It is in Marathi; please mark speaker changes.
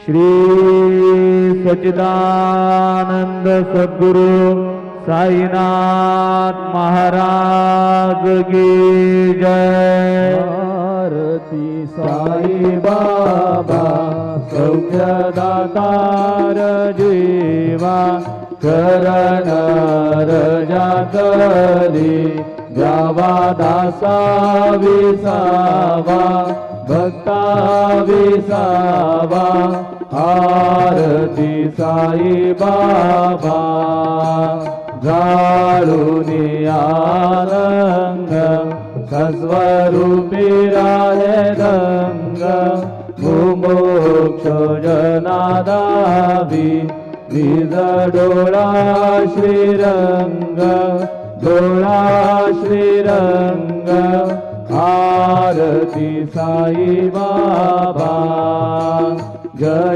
Speaker 1: श्री सच्चिदानंद सद्गुरु साईनाथ महाराज की जय।
Speaker 2: आरती साई बाबा सौख्यदातार जीवा करण रजातली द्यावा दासा विसावा भक्ता विसावा। आरती साई बाबा घालूनी आरंग सस्वरूपी राहे रंग मुमुक्ष जनादावी विज डोळा श्रीरंग डोळा श्रीरंग। आरती साई बाबा जय।